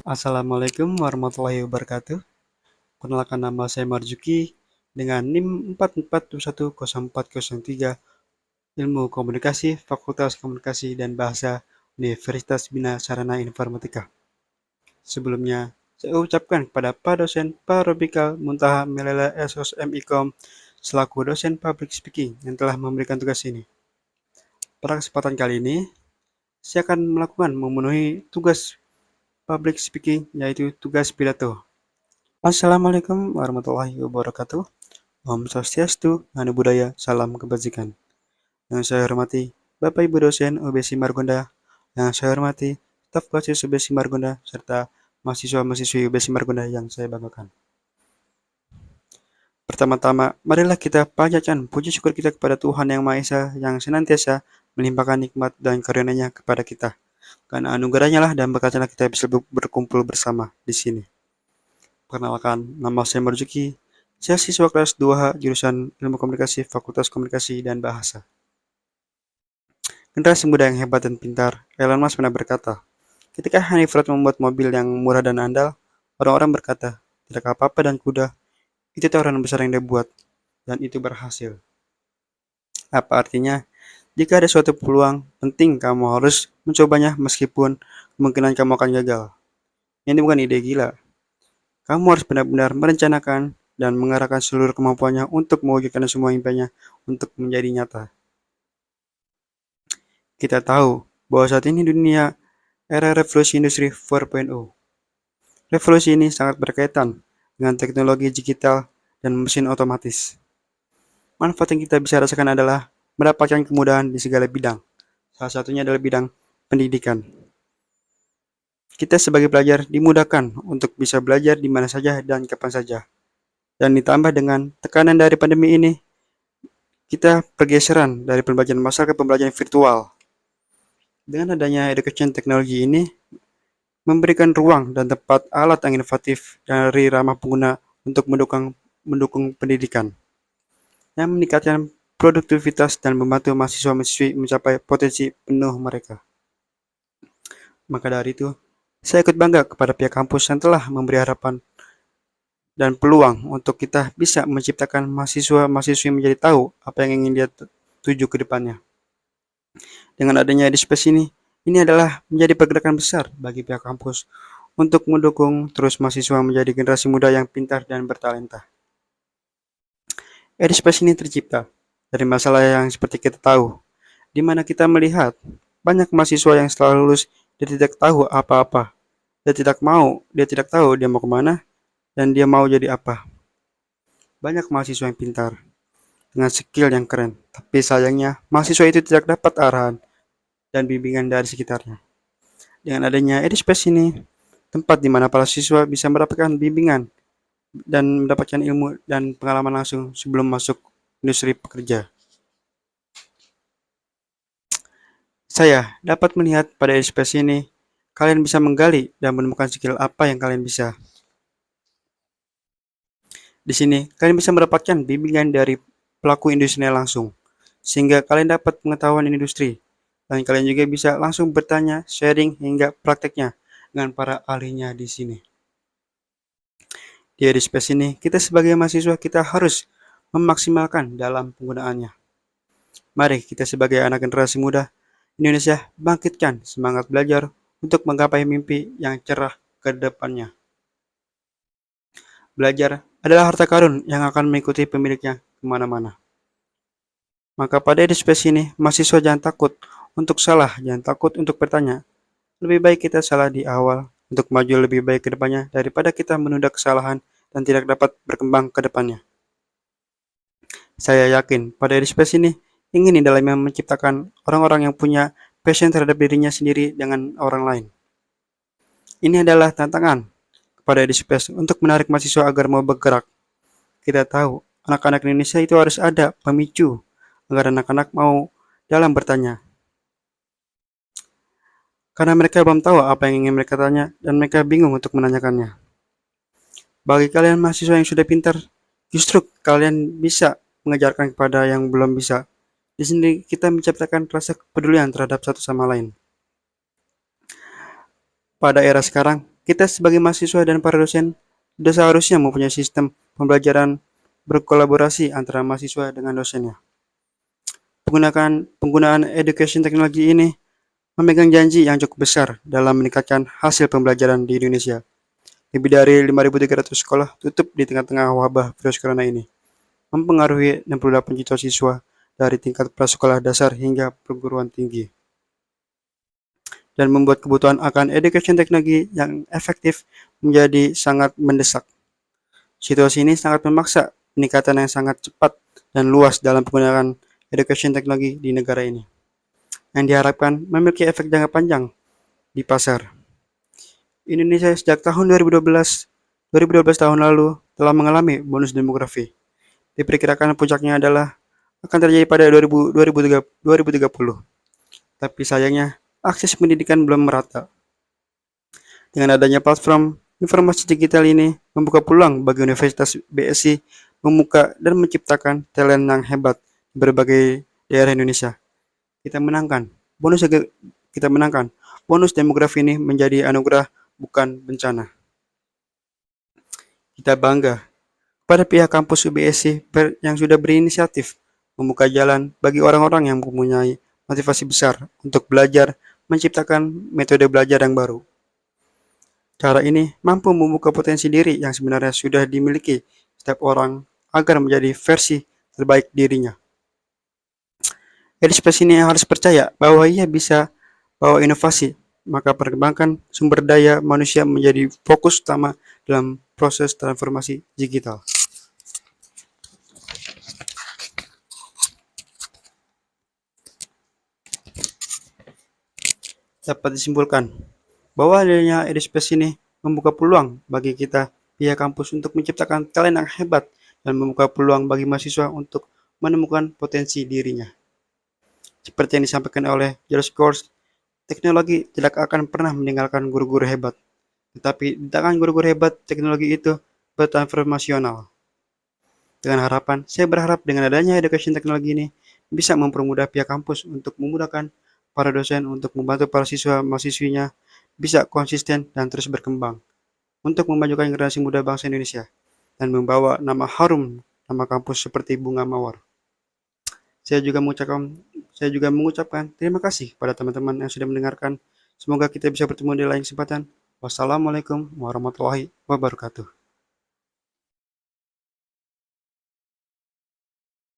Assalamualaikum warahmatullahi wabarakatuh. Perkenalkan, nama saya Marzuki dengan NIM 44210403, Ilmu Komunikasi, Fakultas Komunikasi dan Bahasa, Universitas Bina Sarana Informatika. Sebelumnya, saya ucapkan kepada Pak Dosen Pak Robikal Muntaha Melela SOSM IKOM selaku dosen public speaking yang telah memberikan tugas ini. Pada kesempatan kali ini, saya akan memenuhi tugas public speaking, yaitu tugas pidato. Assalamualaikum warahmatullahi wabarakatuh. Om Swastiastu, Namo Buddhaya, Salam Kebajikan. Yang saya hormati Bapak Ibu dosen UB Margonda, yang saya hormati staf kelas UB Margonda, serta mahasiswa-mahasiswi UB Margonda yang saya banggakan. Pertama-tama, marilah kita panjatkan puji syukur kita kepada Tuhan Yang Maha Esa yang senantiasa melimpahkan nikmat dan karunia-Nya kepada kita. Karena anugerahnya lah dan berkatnya kita bisa berkumpul bersama di sini. Perkenalkan, nama saya Marzuki. Saya siswa kelas 2H jurusan Ilmu Komunikasi, Fakultas Komunikasi dan Bahasa. Generasi muda yang hebat dan pintar, Elon Musk pernah berkata, ketika Henry Ford membuat mobil yang murah dan andal, orang-orang berkata, tidak apa-apa dan kuda, itu tawaran besar yang dia buat, dan itu berhasil. Apa artinya? Jika ada suatu peluang, penting kamu harus mencobanya meskipun kemungkinan kamu akan gagal. Ini bukan ide gila. Kamu harus benar-benar merencanakan dan mengarahkan seluruh kemampuannya untuk mewujudkan semua impiannya untuk menjadi nyata. Kita tahu bahwa saat ini dunia era revolusi industri 4.0. Revolusi ini sangat berkaitan dengan teknologi digital dan mesin otomatis. Manfaat yang kita bisa rasakan adalah mendapatkan kemudahan di segala bidang. Salah satunya adalah bidang pendidikan. Kita sebagai pelajar dimudahkan untuk bisa belajar di mana saja dan kapan saja. Dan ditambah dengan tekanan dari pandemi ini, kita pergeseran dari pembelajaran massal ke pembelajaran virtual. Dengan adanya education teknologi ini, memberikan ruang dan tempat alat yang inovatif dari ramah pengguna untuk mendukung pendidikan, yang meningkatkan produktivitas dan membantu mahasiswa-mahasiswi mencapai potensi penuh mereka. Maka dari itu, saya ikut bangga kepada pihak kampus yang telah memberi harapan dan peluang untuk kita bisa menciptakan mahasiswa-mahasiswi menjadi tahu apa yang ingin dia tuju ke depannya. Dengan adanya Edispace ini adalah menjadi pergerakan besar bagi pihak kampus untuk mendukung terus mahasiswa menjadi generasi muda yang pintar dan bertalenta. Edispace ini tercipta dari masalah yang seperti kita tahu, di mana kita melihat banyak mahasiswa yang setelah lulus dia tidak tahu apa-apa. Dia tidak tahu dia mau kemana, dan dia mau jadi apa. Banyak mahasiswa yang pintar, dengan skill yang keren, tapi sayangnya mahasiswa itu tidak dapat arahan dan bimbingan dari sekitarnya. Dengan adanya Edispace ini, tempat di mana para siswa bisa mendapatkan bimbingan dan mendapatkan ilmu dan pengalaman langsung sebelum masuk industri pekerja. Saya dapat melihat pada Edispace ini, kalian bisa menggali dan menemukan skill apa yang kalian bisa. Di sini, kalian bisa mendapatkan bimbingan dari pelaku industri langsung, sehingga kalian dapat pengetahuan industri, dan kalian juga bisa langsung bertanya, sharing, hingga prakteknya dengan para ahlinya di sini. Di Edispace ini, kita sebagai mahasiswa kita harus memaksimalkan dalam penggunaannya. Mari kita sebagai anak generasi muda Indonesia bangkitkan semangat belajar untuk menggapai mimpi yang cerah ke depannya. Belajar adalah harta karun yang akan mengikuti pemiliknya kemana-mana. Maka pada Edispace ini, mahasiswa jangan takut untuk salah, jangan takut untuk bertanya. Lebih baik kita salah di awal untuk maju lebih baik ke depannya daripada kita menunda kesalahan dan tidak dapat berkembang ke depannya. Saya yakin pada Edispace ini ingin di dalamnya menciptakan orang-orang yang punya passion terhadap dirinya sendiri dengan orang lain. Ini adalah tantangan kepada Edispace untuk menarik mahasiswa agar mau bergerak. Kita tahu anak-anak Indonesia itu harus ada pemicu agar anak-anak mau dalam bertanya. Karena mereka belum tahu apa yang ingin mereka tanya dan mereka bingung untuk menanyakannya. Bagi kalian mahasiswa yang sudah pintar, justru kalian bisa mengajarkan kepada yang belum bisa. Di sini kita menciptakan rasa kepedulian terhadap satu sama lain. Pada era sekarang, Kita sebagai mahasiswa dan para dosen sudah seharusnya mempunyai sistem pembelajaran berkolaborasi antara mahasiswa dengan dosennya. Penggunaan education teknologi ini memegang janji yang cukup besar dalam meningkatkan hasil pembelajaran di Indonesia. Lebih dari 5.300 sekolah tutup di tengah-tengah wabah virus corona ini, mempengaruhi 68 juta siswa dari tingkat prasekolah dasar hingga perguruan tinggi, dan membuat kebutuhan akan education teknologi yang efektif menjadi sangat mendesak. Situasi ini sangat memaksa peningkatan yang sangat cepat dan luas dalam penggunaan education teknologi di negara ini, yang diharapkan memiliki efek jangka panjang di pasar. Indonesia sejak tahun 2012 tahun lalu telah mengalami bonus demografi. Diperkirakan puncaknya akan terjadi pada 2030. Tapi sayangnya, akses pendidikan belum merata. Dengan adanya platform informasi digital ini membuka peluang bagi Universitas BSI membuka dan menciptakan talent yang hebat di berbagai daerah Indonesia. Kita menangkan bonus kita menangkan bonus demografi ini menjadi anugerah, bukan bencana. Kita bangga pada pihak kampus UBSI yang sudah berinisiatif membuka jalan bagi orang-orang yang mempunyai motivasi besar untuk belajar menciptakan metode belajar yang baru. Cara ini mampu membuka potensi diri yang sebenarnya sudah dimiliki setiap orang agar menjadi versi terbaik dirinya. Edispace ini harus percaya bahwa ia bisa bawa inovasi, maka perkembangan sumber daya manusia menjadi fokus utama dalam proses transformasi digital. Dapat disimpulkan bahwa adanya Edispace ini membuka peluang bagi kita pihak kampus untuk menciptakan talent yang hebat dan membuka peluang bagi mahasiswa untuk menemukan potensi dirinya. Seperti yang disampaikan oleh George Course, teknologi tidak akan pernah meninggalkan guru-guru hebat, tetapi di tangan guru-guru hebat, teknologi itu bertransformasional. Dengan harapan, saya berharap dengan adanya education teknologi ini bisa mempermudah pihak kampus untuk memudahkan para dosen untuk membantu para siswa-mahasiswinya bisa konsisten dan terus berkembang untuk memajukan generasi muda bangsa Indonesia dan membawa nama kampus seperti bunga mawar. Saya juga mengucapkan terima kasih pada teman-teman yang sudah mendengarkan. Semoga kita bisa bertemu di lain kesempatan. Wassalamualaikum warahmatullahi wabarakatuh.